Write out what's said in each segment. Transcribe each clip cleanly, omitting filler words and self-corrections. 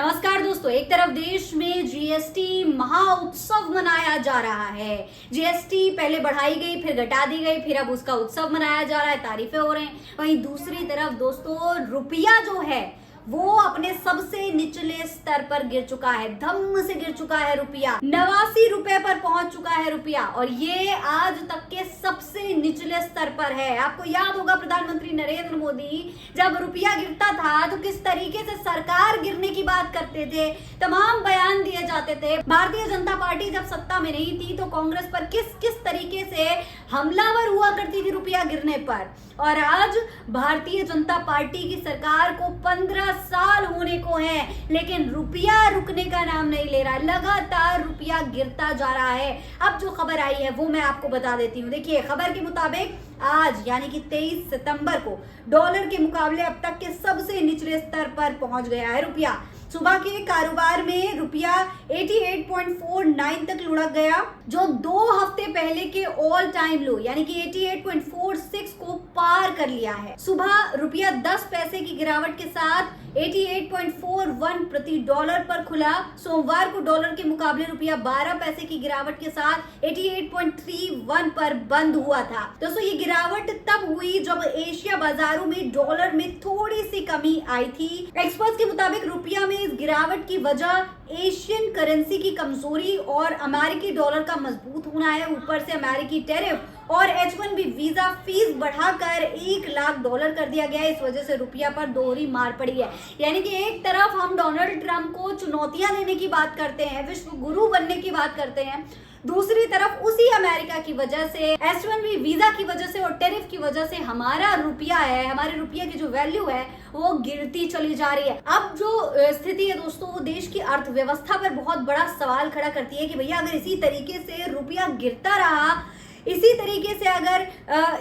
नमस्कार दोस्तों, एक तरफ देश में जीएसटी महाउत्सव मनाया जा रहा है। जीएसटी पहले बढ़ाई गई, फिर घटा दी गई, फिर अब उसका उत्सव मनाया जा रहा है, तारीफें हो रहे हैं। वहीं दूसरी तरफ दोस्तों रुपया जो है वो अपने सबसे निचले स्तर पर गिर चुका है, धम्म से गिर चुका है रुपया। 89 रुपए पर पहुंच चुका है रुपया और ये आज तक के सबसे निचले स्तर पर है। आपको याद होगा प्रधानमंत्री नरेंद्र मोदी जब रुपया गिरता था तो किस तरीके से सरकार गिरने की बात करते थे, तमाम बयान दिए जाते थे। भारतीय जनता पार्टी जब सत्ता में नहीं थी तो कांग्रेस पर किस किस तरीके से हमलावर हुआ करती थी रुपया गिरने पर। और आज भारतीय जनता पार्टी की सरकार को 15 साल होने को है, लेकिन रुपया रुकने का नाम नहीं ले रहा है। लगातार रुपया गिरता जा रहा है। अब जो खबर आई है वो मैं आपको बता देती हूँ। देखिए, खबर के मुताबिक आज यानी कि 23 सितंबर को डॉलर के मुकाबले अब तक के सबसे निचले स्तर पर पहुंच गया है रुपया। सुबह के कारोबार में रुपया 88.49 तक लुढ़क गया, जो 2 हफ्ते पहले के ऑल टाइम लो यानी कि 88.46 को पार कर लिया है। सुबह रुपया 10 पैसे की गिरावट के साथ 88.41 प्रति डॉलर पर खुला। सोमवार को डॉलर के मुकाबले रुपया 12 पैसे की गिरावट के साथ 88.31 पर बंद हुआ था। दोस्तों, ये गिरावट तब हुई जब एशिया बाजारों में डॉलर में थोड़ी सी कमी आई थी। एक्सपर्ट्स के मुताबिक रुपया में इस गिरावट की वजह एशियन करेंसी की कमजोरी और अमेरिकी डॉलर का मजबूत होना है। ऊपर से अमेरिकी टैरिफ और H1B वीजा फीस बढ़ाकर $1 लाख कर दिया गया है। इस वजह से रुपया पर दोहरी मार पड़ी है। यानी कि एक तरफ हम डोनाल्ड ट्रंप को चुनौतियां देने की बात करते हैं, विश्व गुरु बनने की बात करते हैं, दूसरी तरफ उसी अमेरिका की वजह से, H1B वीजा की वजह से और टैरिफ की वजह से हमारा रुपया है, हमारे रुपये की जो वैल्यू है वो गिरती चली जा रही है। अब जो स्थिति है दोस्तों, वो देश की अर्थव्यवस्था पर बहुत बड़ा सवाल खड़ा करती है कि भैया अगर इसी तरीके से रुपया गिरता रहा, इसी तरीके से अगर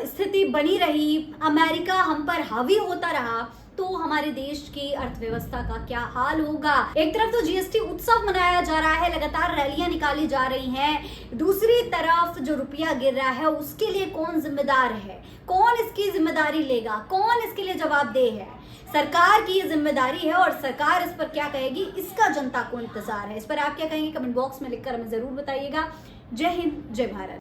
स्थिति बनी रही, अमेरिका हम पर हावी होता रहा, तो हमारे देश की अर्थव्यवस्था का क्या हाल होगा। एक तरफ तो जीएसटी उत्सव मनाया जा रहा है, लगातार रैलियां निकाली जा रही हैं, दूसरी तरफ जो रुपया गिर रहा है उसके लिए कौन जिम्मेदार है, कौन इसकी जिम्मेदारी लेगा, कौन इसके लिए जवाबदेह है। सरकार की ये जिम्मेदारी है और सरकार इस पर क्या कहेगी, इसका जनता को इंतजार है। इस पर आप क्या कहेंगे, कमेंट बॉक्स में लिखकर हमें जरूर बताइएगा। जय हिंद, जय भारत।